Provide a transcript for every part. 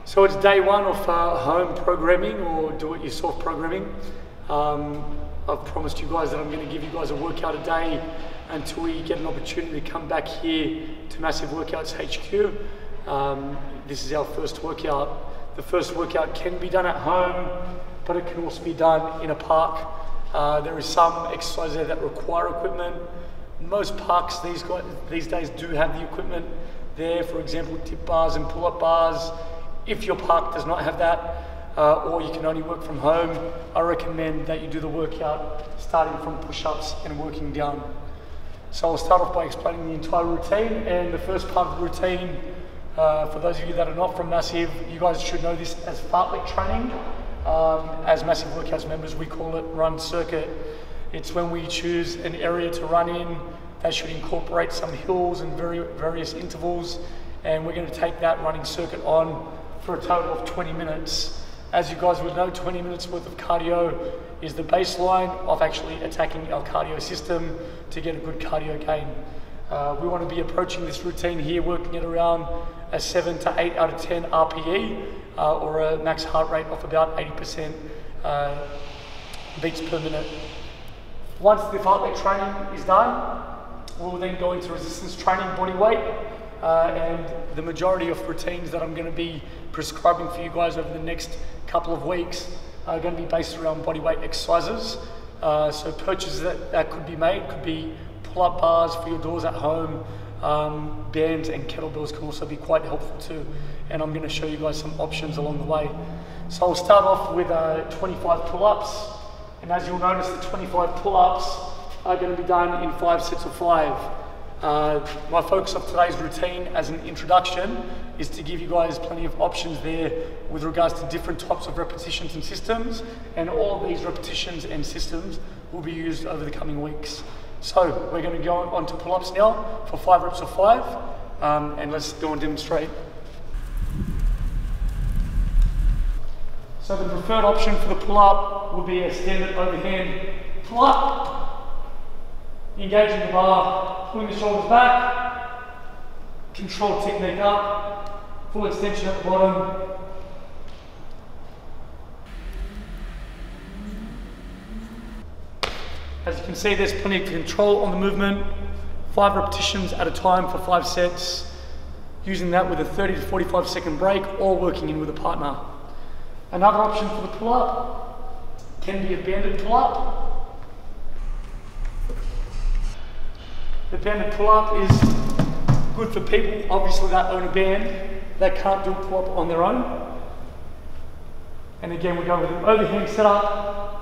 So it's day one of home programming or do-it-yourself programming. I've promised you guys that I'm going to give you guys a workout a day until we get an opportunity to come back here to Massive Workouts HQ. This is our first workout. The first workout can be done at home, but it can also be done in a park. There is some exercises there that require equipment. Most parks these days do have the equipment there, for example, dip bars and pull-up bars. If your park does not have that, or you can only work from home, I recommend that you do the workout starting from push-ups and working down. So I'll start off by explaining the entire routine, and the first part of the routine, for those of you that are not from Massive, you guys should know this as FARTLEK training. As Massive Workouts members, we call it run circuit. It's when we choose an area to run in that should incorporate some hills and various intervals, and we're going to take that running circuit on for a total of 20 minutes. As you guys would know, 20 minutes worth of cardio is the baseline of actually attacking our cardio system to get a good cardio gain. We want to be approaching this routine here working at around a 7 to 8 out of 10 RPE, or a max heart rate of about 80% beats per minute. Once the FARTLEK training is done, we'll then go into resistance training, body weight, and the majority of routines that I'm going to be prescribing for you guys over the next couple of weeks are going to be based around body weight exercises. So purchases that could be made could be pull-up bars for your doors at home. Bands and kettlebells can also be quite helpful too, and I'm going to show you guys some options along the way. So I'll start off with 25 pull-ups, and as you'll notice, the 25 pull-ups are going to be done in 5 sets of 5. My focus of today's routine as an introduction is to give you guys plenty of options there with regards to different types of repetitions and systems, and all of these repetitions and systems will be used over the coming weeks. So we're going to go on to pull-ups now for 5 reps of 5, and let's go and demonstrate. So the preferred option for the pull-up would be a standard overhand pull-up. Engaging the bar, pulling the shoulders back, controlled technique up, full extension at the bottom. As you can see, there's plenty of control on the movement. 5 repetitions at a time for 5 sets, using that with a 30 to 45 second break, or working in with a partner. Another option for the pull-up can be a banded pull-up. The banded pull-up is good for people, obviously, that own a band, that can't do a pull-up on their own. And again, we go with an overhand setup.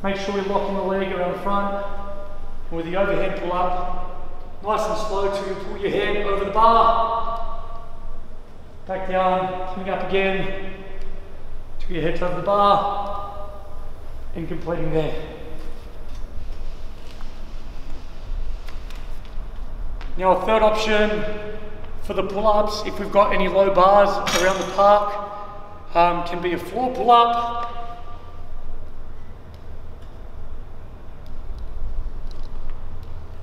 Make sure we're locking the leg around the front. And with the overhead pull-up, nice and slow till you pull your head over the bar. Back down, coming up again, till your head's over the bar, and completing there. Now a third option for the pull-ups, if we've got any low bars around the park, can be a floor pull-up.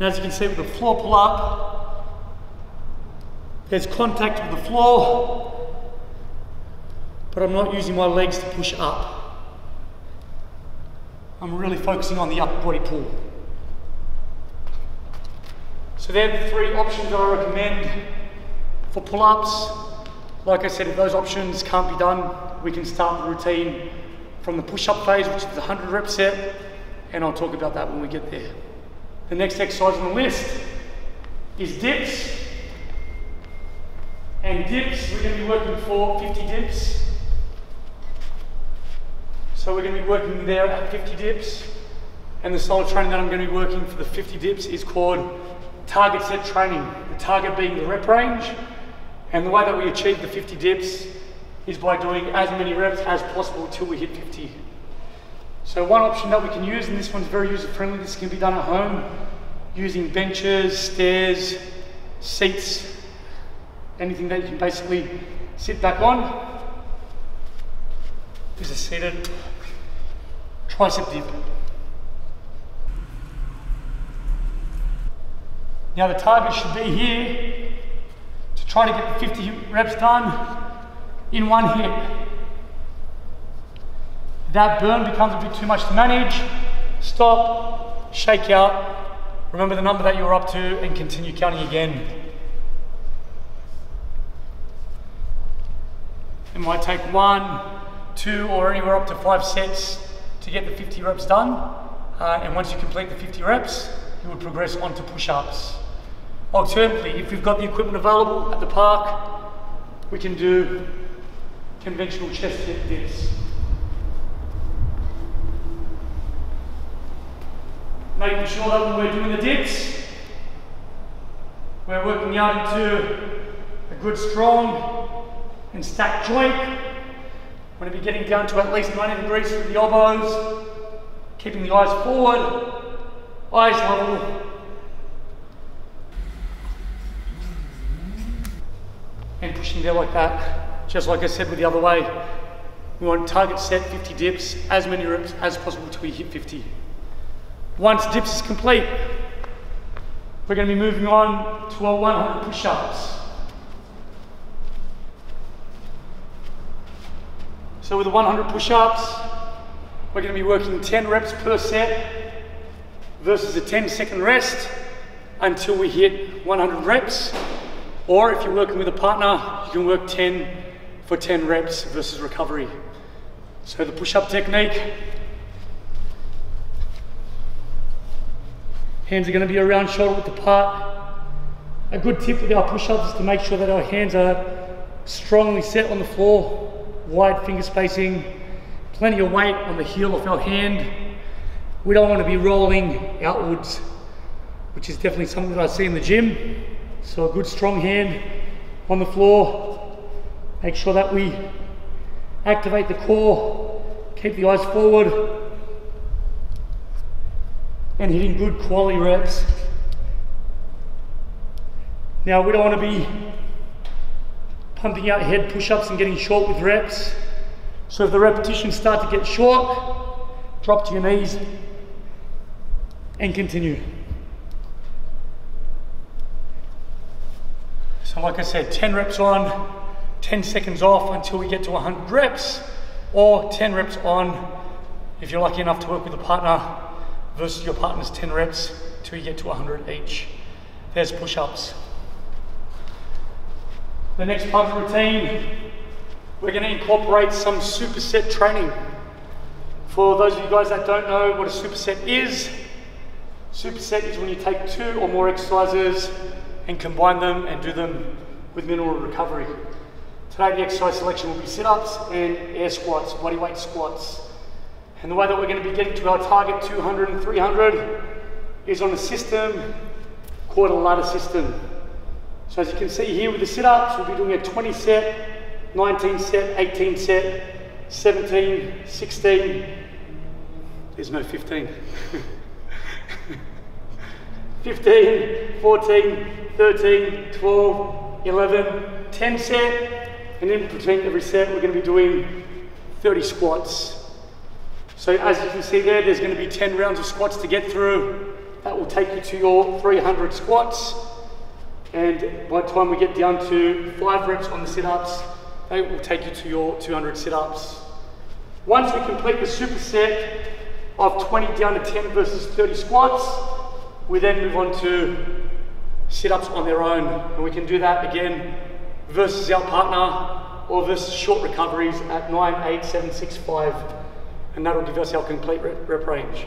And as you can see with the floor pull-up, there's contact with the floor, but I'm not using my legs to push up. I'm really focusing on the upper body pull. So they're the 3 options that I recommend for pull-ups. Like I said, if those options can't be done, we can start the routine from the push-up phase, which is the 100 rep set, and I'll talk about that when we get there. The next exercise on the list is dips. And dips, we're going to be working for 50 dips. So we're going to be working there at 50 dips. And the style of training that I'm going to be working for the 50 dips is called target set training, the target being the rep range, and the way that we achieve the 50 dips is by doing as many reps as possible till we hit 50. So one option that we can use, and this one's very user friendly, this can be done at home using benches, stairs, seats, anything that you can basically sit back on. This is a seated tricep dip. Now the target should be here to try to get the 50 reps done in one hit. That burn becomes a bit too much to manage. Stop, shake out, remember the number that you're up to, and continue counting again. It might take 1, 2, or anywhere up to 5 sets to get the 50 reps done. And once you complete the 50 reps, you would progress on to push-ups. Alternatively, if you've got the equipment available at the park, we can do conventional chest hip dips. Making sure that when we're doing the dips, we're working out into a good strong and stacked joint. We're going to be getting down to at least 90 degrees through the elbows, keeping the eyes forward, eyes level. And pushing there like that, just like I said with the other way. We want target set 50 dips, as many reps as possible till we hit 50. Once dips is complete, we're going to be moving on to our 100 push-ups. So with the 100 push-ups, we're going to be working 10 reps per set versus a 10-second rest until we hit 100 reps. Or if you're working with a partner, you can work 10 for 10 reps versus recovery. So the push-up technique, hands are going to be around shoulder width apart. A good tip with our push-ups is to make sure that our hands are strongly set on the floor, wide finger spacing, plenty of weight on the heel of our hand. We don't want to be rolling outwards, which is definitely something that I see in the gym. So a good strong hand on the floor. Make sure that we activate the core, keep the eyes forward, and hitting good quality reps. Now we don't want to be pumping out head push-ups and getting short with reps. So if the repetitions start to get short, drop to your knees and continue. So like I said, 10 reps on, 10 seconds off until we get to 100 reps, or 10 reps on if you're lucky enough to work with a partner versus your partner's 10 reps till you get to 100 each. There's push-ups. The next part of the routine, we're going to incorporate some superset training. For those of you guys that don't know what a superset is when you take 2 or more exercises and combine them and do them with minimal recovery. Today the exercise selection will be sit-ups and air squats, bodyweight squats. And the way that we're going to be getting to our target 200 and 300 is on a system called a ladder system. So as you can see here with the sit-ups, we'll be doing a 20 set, 19 set, 18 set, 17, 16, there's no 15. 15, 14, 13, 12, 11, 10 set, and in between every set we're going to be doing 30 squats. So as you can see there's going to be 10 rounds of squats to get through. That will take you to your 300 squats, and by the time we get down to 5 reps on the sit-ups, that will take you to your 200 sit-ups. Once we complete the superset of 20 down to 10 versus 30 squats, we then move on to sit-ups on their own, and we can do that again versus our partner or versus short recoveries at 9, 8, 7, 6, 5, and that'll give us our complete rep range.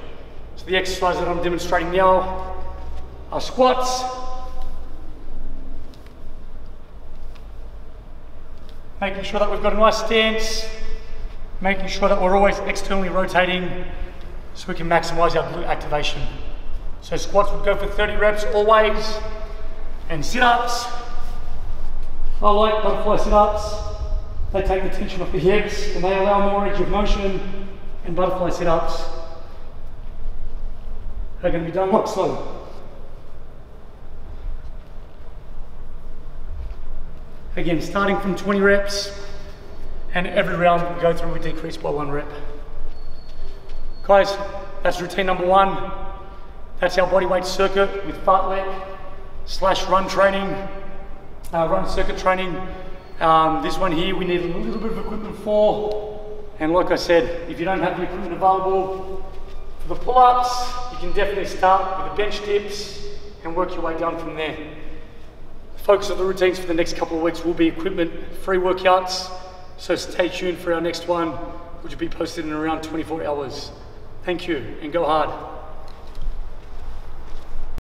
So the exercise that I'm demonstrating now are squats, making sure that we've got a nice stance, making sure that we're always externally rotating so we can maximize our glute activation. So squats would go for 30 reps always, and sit-ups, I like butterfly sit-ups. They take the tension off the hips and they allow more range of motion, and butterfly sit-ups are going to be done like so. Again, starting from 20 reps, and every round we go through we decrease by 1 rep. Guys, that's routine number 1. That's our bodyweight circuit with FARTLEK / run training, run circuit training This one here we need a little bit of equipment for, and like I said, if you don't have the equipment available for the pull-ups, you can definitely start with the bench dips and work your way down from there. The focus of the routines for the next couple of weeks will be equipment-free workouts, so stay tuned for our next one, which will be posted in around 24 hours. Thank you, and go hard.